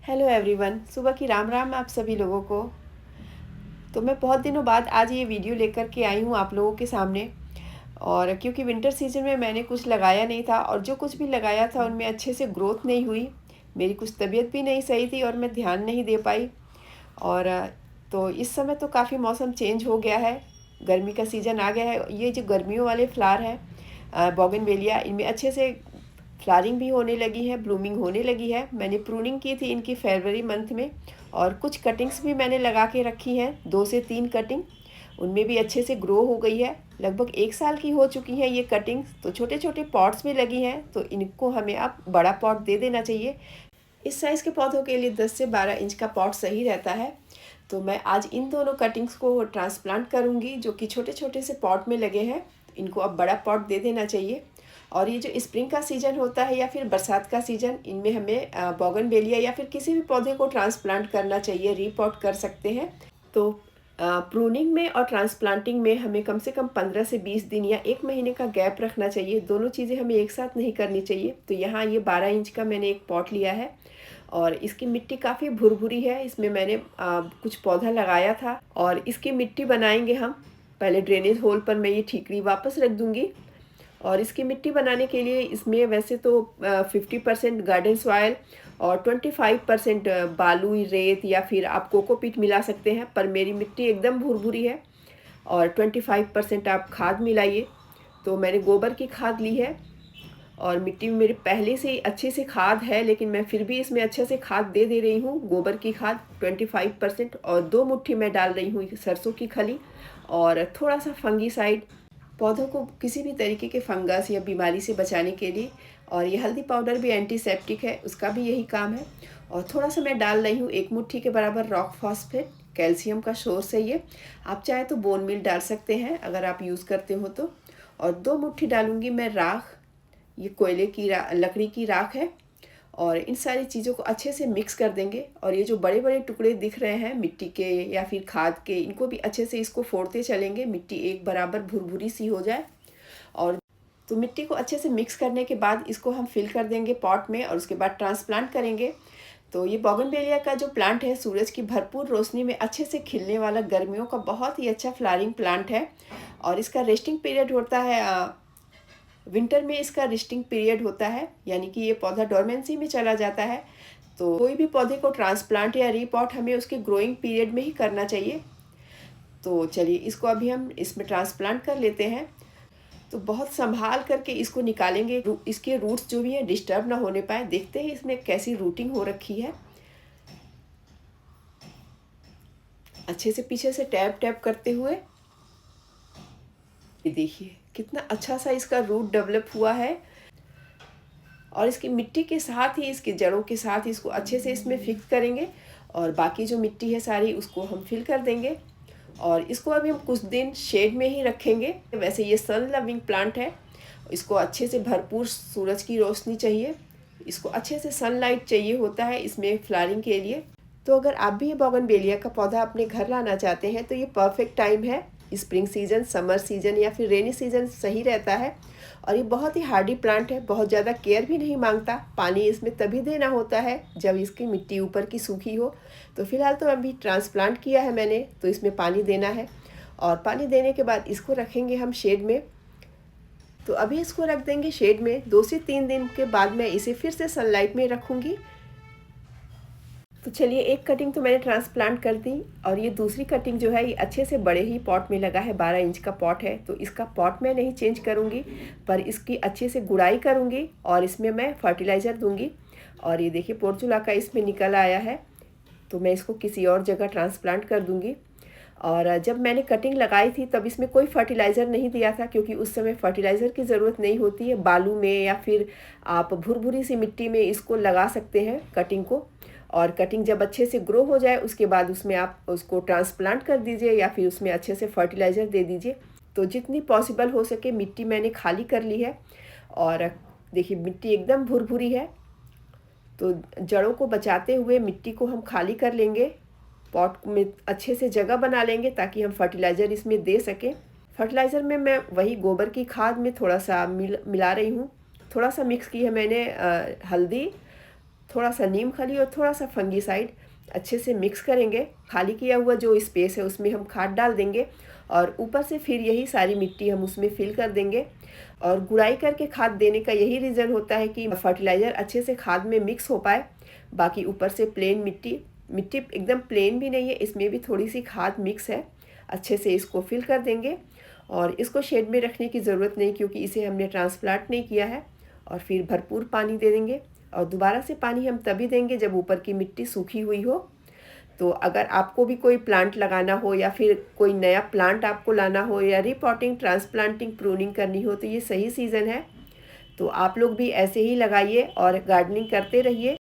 Hello everyone, सुबह की राम राम आप सभी लोगों को। तो मैं बहुत दिनों बाद आज ये वीडियो लेकर के आई हूँ आप लोगों के सामने। और क्योंकि विंटर सीजन में मैंने कुछ लगाया नहीं था और जो कुछ भी लगाया था उनमें अच्छे से ग्रोथ नहीं हुई। मेरी कुछ तबीयत भी नहीं सही थी और मैं ध्यान नहीं दे पाई। और तो इस समय तो काफ़ी मौसम चेंज हो गया है, गर्मी का सीज़न आ गया है। ये जो गर्मियों वाले फ्लावर हैं बोगनवेलिया, इनमें अच्छे से फ्लावरिंग भी होने लगी है, ब्लूमिंग होने लगी है। मैंने प्रूनिंग की थी इनकी फरवरी मंथ में और कुछ कटिंग्स भी मैंने लगा के रखी हैं, 2 से 3 कटिंग। उनमें भी अच्छे से ग्रो हो गई है। लगभग 1 साल की हो चुकी हैं ये कटिंग्स। तो छोटे छोटे पॉट्स में लगी हैं, तो इनको हमें अब बड़ा पॉट दे देना चाहिए। इस साइज़ के पौधों के लिए 10 से 12 इंच का पॉट सही रहता है। तो मैं आज इन दोनों कटिंग्स को ट्रांसप्लांट करूँगी जो कि छोटे छोटे से पॉट में लगे हैं। इनको अब बड़ा पॉट दे देना चाहिए। और ये जो स्प्रिंग का सीज़न होता है या फिर बरसात का सीज़न, इनमें हमें बोगनवेलिया या फिर किसी भी पौधे को ट्रांसप्लांट करना चाहिए, रीपॉट कर सकते हैं। तो प्रूनिंग में और ट्रांसप्लांटिंग में हमें कम से कम 15 से 20 दिन या 1 महीने का गैप रखना चाहिए। दोनों चीज़ें हमें एक साथ नहीं करनी चाहिए। तो यहाँ ये 12 इंच का मैंने एक पॉट लिया है और इसकी मिट्टी काफ़ी भुरभुरी है। इसमें मैंने कुछ पौधा लगाया था और इसकी मिट्टी बनाएंगे हम। पहले ड्रेनेज होल पर मैं ये ठीकरी वापस रख दूँगी। और इसकी मिट्टी बनाने के लिए इसमें वैसे तो 50% गार्डन सॉइल और 25% बालू रेत या फिर आप कोकोपीट मिला सकते हैं, पर मेरी मिट्टी एकदम भुरभुरी है। और 25% आप खाद मिलाइए। तो मैंने गोबर की खाद ली है और मिट्टी में मेरे पहले से ही अच्छे से खाद है, लेकिन मैं फिर भी इसमें अच्छे से खाद दे रही हूँ। गोबर की खाद 25% और 2 मुट्ठी मैं डाल रही हूँ सरसों की खली और थोड़ा सा फंगीसाइड, पौधों को किसी भी तरीके के फंगस या बीमारी से बचाने के लिए। और ये हल्दी पाउडर भी एंटीसेप्टिक है, उसका भी यही काम है। और थोड़ा सा मैं डाल रही हूँ 1 मुट्ठी के बराबर रॉक फॉस्फेट, कैल्शियम का सोर्स है ये। आप चाहे तो बोन मील डाल सकते हैं अगर आप यूज़ करते हो तो। और 2 मुट्ठी डालूँगी मैं राख, ये कोयले की लकड़ी की राख है। और इन सारी चीज़ों को अच्छे से मिक्स कर देंगे। और ये जो बड़े बड़े टुकड़े दिख रहे हैं मिट्टी के या फिर खाद के, इनको भी अच्छे से इसको फोड़ते चलेंगे, मिट्टी एक बराबर भुरभुरी सी हो जाए। और तो मिट्टी को अच्छे से मिक्स करने के बाद इसको हम फिल कर देंगे पॉट में और उसके बाद ट्रांसप्लांट करेंगे। तो ये बोगनवेलिया का जो प्लांट है, सूरज की भरपूर रोशनी में अच्छे से खिलने वाला गर्मियों का बहुत ही अच्छा फ्लावरिंग प्लांट है। और इसका रेस्टिंग पीरियड होता है विंटर में, इसका रेस्टिंग पीरियड होता है, यानी कि ये पौधा डोरमेंसी में चला जाता है। तो कोई भी पौधे को ट्रांसप्लांट या रीपॉट हमें उसके ग्रोइंग पीरियड में ही करना चाहिए। तो चलिए इसको अभी हम इसमें ट्रांसप्लांट कर लेते हैं। तो बहुत संभाल करके इसको निकालेंगे, इसके रूट्स जो भी हैं डिस्टर्ब ना होने पाए। देखते हैं इसमें कैसी रूटिंग हो रखी है। अच्छे से पीछे से टैप टैप करते हुए, ये देखिए कितना अच्छा सा इसका रूट डेवलप हुआ है। और इसकी मिट्टी के साथ ही, इसकी जड़ों के साथ ही इसको अच्छे से इसमें फिक्स करेंगे। और बाकी जो मिट्टी है सारी उसको हम फिल कर देंगे। और इसको अभी हम कुछ दिन शेड में ही रखेंगे। वैसे ये सन लविंग प्लांट है, इसको अच्छे से भरपूर सूरज की रोशनी चाहिए, इसको अच्छे से सनलाइट चाहिए होता है इसमें फ्लावरिंग के लिए। तो अगर आप भी ये बोगनवेलिया का पौधा अपने घर लाना चाहते हैं तो ये परफेक्ट टाइम है। स्प्रिंग सीजन, समर सीजन या फिर रेनी सीजन सही रहता है। और ये बहुत ही हार्डी प्लांट है, बहुत ज़्यादा केयर भी नहीं मांगता। पानी इसमें तभी देना होता है जब इसकी मिट्टी ऊपर की सूखी हो। तो फिलहाल तो अभी ट्रांसप्लांट किया है मैंने, तो इसमें पानी देना है। और पानी देने के बाद इसको रखेंगे हम शेड में। तो अभी इसको रख देंगे शेड में। 2 से 3 दिन के बाद मैं इसे फिर से सनलाइट में रखूँगी। तो चलिए एक कटिंग तो मैंने ट्रांसप्लांट कर दी और ये दूसरी कटिंग जो है ये अच्छे से बड़े ही पॉट में लगा है। 12 इंच का पॉट है, तो इसका पॉट मैं नहीं चेंज करूँगी, पर इसकी अच्छे से गुड़ाई करूँगी और इसमें मैं फर्टिलाइज़र दूँगी। और ये देखिए पोर्चुला का इसमें निकल आया है, तो मैं इसको किसी और जगह ट्रांसप्लांट कर दूँगी। और जब मैंने कटिंग लगाई थी तब इसमें कोई फर्टिलाइज़र नहीं दिया था, क्योंकि उस समय फर्टिलाइज़र की ज़रूरत नहीं होती है। बालू में या फिर आप भुरभुरी सी मिट्टी में इसको लगा सकते हैं कटिंग को। और कटिंग जब अच्छे से ग्रो हो जाए उसके बाद उसमें आप उसको ट्रांसप्लांट कर दीजिए या फिर उसमें अच्छे से फर्टिलाइज़र दे दीजिए। तो जितनी पॉसिबल हो सके मिट्टी मैंने खाली कर ली है। और देखिए मिट्टी एकदम भुरभुरी है, तो जड़ों को बचाते हुए मिट्टी को हम खाली कर लेंगे। पॉट में अच्छे से जगह बना लेंगे ताकि हम फर्टिलाइज़र इसमें दे सकें। फर्टिलाइज़र में मैं वही गोबर की खाद में थोड़ा सा मिला रही हूँ। थोड़ा सा मिक्स की है मैंने हल्दी थोड़ा सा नीम खली और थोड़ा सा फंगीसाइड अच्छे से मिक्स करेंगे। खाली किया हुआ जो स्पेस है उसमें हम खाद डाल देंगे और ऊपर से फिर यही सारी मिट्टी हम उसमें फिल कर देंगे। और गुड़ाई करके खाद देने का यही रीज़न होता है कि फर्टिलाइज़र अच्छे से खाद में मिक्स हो पाए। बाकी ऊपर से प्लेन मिट्टी मिट्टी एकदम प्लेन भी नहीं है, इसमें भी थोड़ी सी खाद मिक्स है। अच्छे से इसको फिल कर देंगे और इसको शेड में रखने की ज़रूरत नहीं क्योंकि इसे हमने ट्रांसप्लांट नहीं किया है। और फिर भरपूर पानी दे देंगे और दोबारा से पानी हम तभी देंगे जब ऊपर की मिट्टी सूखी हुई हो। तो अगर आपको भी कोई प्लांट लगाना हो या फिर कोई नया प्लांट आपको लाना हो या रिपॉटिंग, ट्रांसप्लांटिंग, प्रूनिंग करनी हो तो ये सही सीज़न है। तो आप लोग भी ऐसे ही लगाइए और गार्डनिंग करते रहिए।